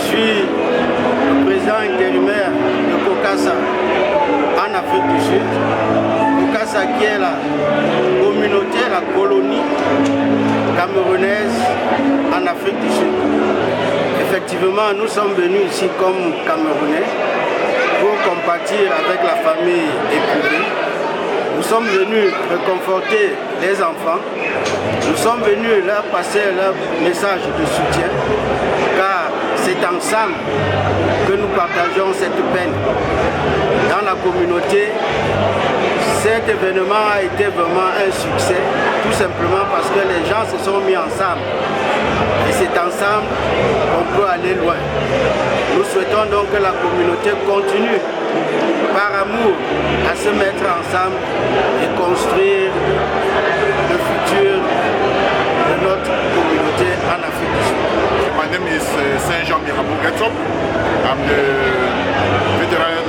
suis le président intérimaire de COCASA en Afrique du Sud. COCASA qui est la communauté, la colonie camerounaise en Afrique du Sud. Effectivement, nous sommes venus ici comme Camerounais pour compatir avec la famille éprouvée. Nous sommes venus réconforter les enfants. Nous sommes venus leur passer leur message de soutien, car c'est ensemble que nous partageons cette peine. Dans la communauté, cet événement a été vraiment un succès, tout simplement parce que les gens se sont mis ensemble. Et c'est ensemble qu'on peut aller loin. Nous souhaitons donc que la communauté continue par amour à se mettre ensemble et construire le futur de notre communauté en Afrique du Sud. My name is Saint-Jean Mirabeau Getsop. I'm the veteran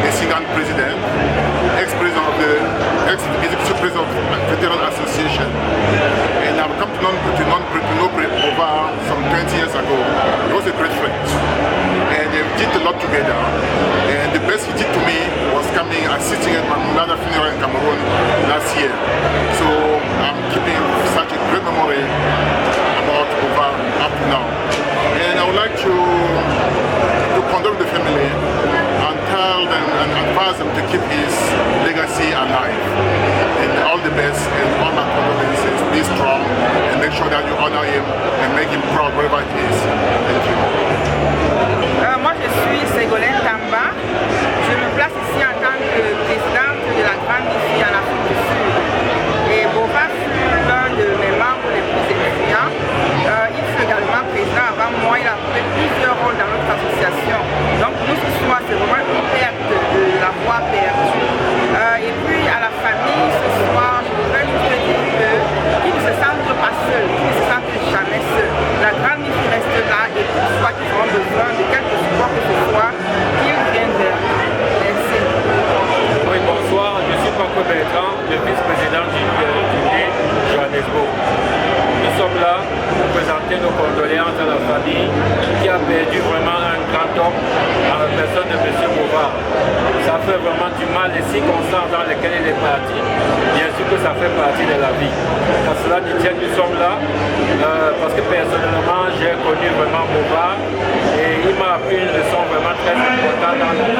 Essingane president, ex-president of the ex-executive president of the Veteran Association. And I've come to know Bova some 20 years ago. He was a great friend. And they did a lot together. And the best he did to me was coming and sitting at my mother's funeral in Cameroon last year. So I'm keeping such a great memory about Bova up to now. And I would like to condole the family and tell them and advise them to keep his legacy alive. And all the best and all my condolences. Be strong and make sure that you honor him and make him proud wherever he is. Thank you. Moi je suis Ségolène Tamba. Je me place ici en tant que présidente de la Grande IFI en Afrique du Sud. Et Bova fut l'un de mes membres les plus influents. Il fut également président avant moi. Il a pris plusieurs rôles dans notre association. Donc nous ce soir c'est vraiment une perte de la voix perdue. Et puis à la famille ce soir je voudrais juste dire qu'ils ne se sentent pas seuls, qu'ils ne se sentent jamais seuls. La Grande IFI reste là et toutefois qu'ils auront besoin de quelque support que ce soit, qu'ils viennent vers nous. Merci. Oui, bonsoir, je suis Paco Bertrand, le vice-président du Johannesburg. Nous sommes là pour présenter nos condoléances à la famille qui a perdu vraiment un grand homme à la personne de M. Bova. Ça fait vraiment du mal les circonstances dans lesquelles il est parti. Bien sûr que ça fait partie de la vie. À cela nous tient, nous sommes là parce que personnellement j'ai connu vraiment Bova et il m'a appris une leçon vraiment très importante dans la vie.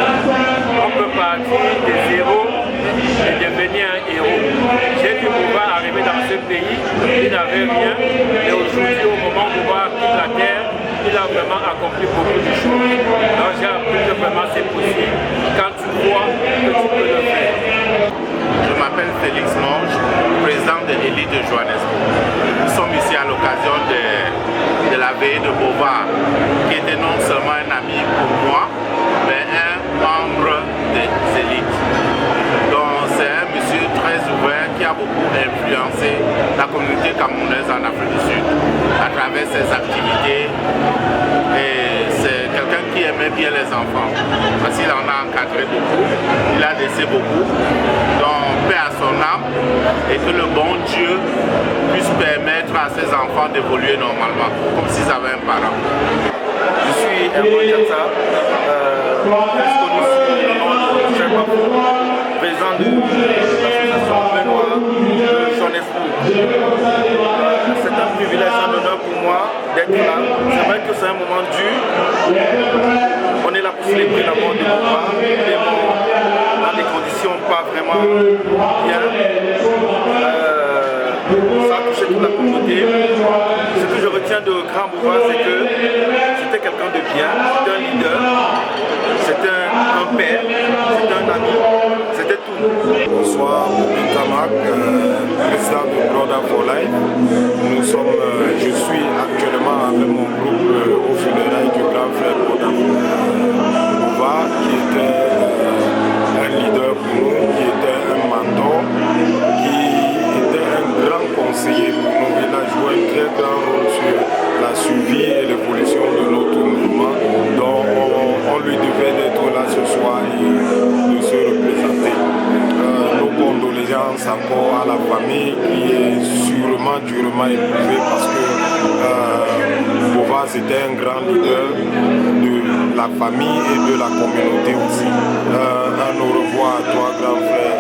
On peut partir de zéro et devenir un héros. J'ai vu Bova arriver dans ce pays, il n'avait rien, et aujourd'hui au moment où Bova quitte la terre, il a vraiment accompli beaucoup de choses. Donc j'ai appris que vraiment c'est possible quand tu crois que tu peux le faire. Je m'appelle Félix Monge, président de l'élite de Johannesburg. Nous sommes ici à l'occasion de la veillée de Bova, qui était non seulement un ami pour moi, mais un membre des élites. Donc c'est un monsieur très ouvert qui a beaucoup influencé la communauté camerounaise en Afrique du Sud à travers ses activités. Et c'est quelqu'un qui aimait bien les enfants, parce qu'il en a encadré beaucoup, il a laissé beaucoup. Donc paix à son âme et que le bon Dieu puisse permettre à ses enfants d'évoluer normalement, comme s'ils avaient un parent. Je suis Herman Jatsa, président de l'association Benoît de Johannesburg. C'est un privilège, un honneur pour moi d'être là. C'est vrai que c'est un moment dur. On est là pour célébrer la mort de Bova. Il est mort dans des conditions pas vraiment bien. Ça a touché toute la communauté. Ce que je retiens de Grand Bova, c'est que c'était quelqu'un de bien, c'était un leader, c'était un père, c'était un ami, c'était tout. Bonsoir, Bobin Tamak, président de Brother for Life. Je suis actuellement avec mon groupe au funérailles du grand frère Brother Bova, qui était un leader pour nous, qui était un mentor, qui était un grand conseiller pour nous. Il a joué un très grand rôle sur la survie et l'évolution de notre mouvement. Donc on lui devait d'être là ce soir et de se représenter. Nos condoléances encore à la famille qui est sûrement durement éprouvée parce que Bova Bova, c'était un grand leader de la famille et de la communauté aussi. Un au revoir à toi, grand frère